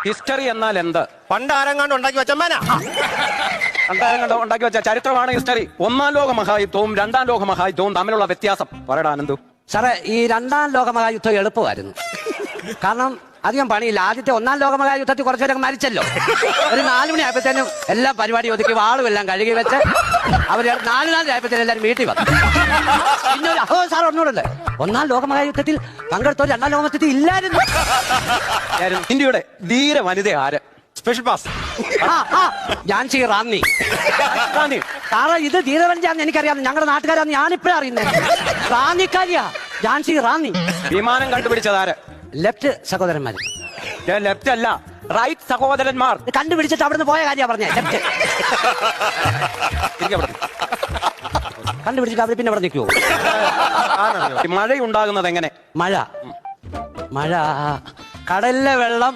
History എന്നാൽ എന്ത്? പണ്ടാരങ്ങാണ്ട് ഉണ്ടാക്കി വെച്ചമ്മാനാ. ഉണ്ടാക്കി വെച്ച ചരിത്രമാണ് ഹിസ്റ്ററി. ഒന്നാം ലോക മഹായുദ്ധവും രണ്ടാം ലോക മഹായുദ്ധവും തമ്മിലുള്ള വ്യത്യാസം പറയടാ ആനന്ദു. സാറേ, ഈ രണ്ടാം ലോക മഹായുദ്ധം എളുപ്പമായിരുന്നു. കാരണം അധികം പണിയില്ല. ആദ്യത്തെ ഒന്നാം ലോക മഹായുദ്ധത്തിൽ കുറച്ചുപേരൊക്കെ മരിച്ചല്ലോ. ഒരു 4 മണി ആയപ്പോഴത്തേനും എല്ലാ പരിപാടി ഒതുക്കി വാളും എല്ലാം കഴുകി വെച്ച് അവർ 4 ആയപ്പോഴത്തേനും എല്ലാവരും വീട്ടിൽ വന്നു. പിന്നെ സാർ ഒന്നുകൂടെ, ഒന്നാം ലോക മഹായുദ്ധത്തിൽ പങ്കെടുത്തവർ രണ്ടാം ലോക മഹായുദ്ധത്തിൽ ഇല്ലായിരുന്നു. ഇന്ത്യയുടെ ധീര വനിത ആര്? Special pass. ഝാൻസി റാന്നി. സാറേ, ഇത് ധീരവനിതയാണെന്ന് എനിക്കറിയാം. ഞങ്ങളുടെ നാട്ടുകാരാന്ന് ഞാനിപ്പോഴാണ് അറിയുന്നത്. റാന്നിക്കാരിയാ ഝാൻസി റാന്നി. വിമാനം കണ്ടുപിടിച്ചത് ആര്? ലെഫ്റ്റ് സഹോദരന്മാർ. ലെഫ്റ്റ് അല്ല, റൈറ്റ് സഹോദരന്മാർ. കണ്ടുപിടിച്ചിട്ട് അവിടുന്ന് പോയ കാര്യ പറഞ്ഞേ. ലെഫ്റ്റ് കണ്ടുപിടിച്ചിട്ട് അവർ പിന്നെ അവിടെ നിൽക്കുവോ? മഴയുണ്ടാകുന്നത് എങ്ങനെ? മഴ കടലിലെ വെള്ളം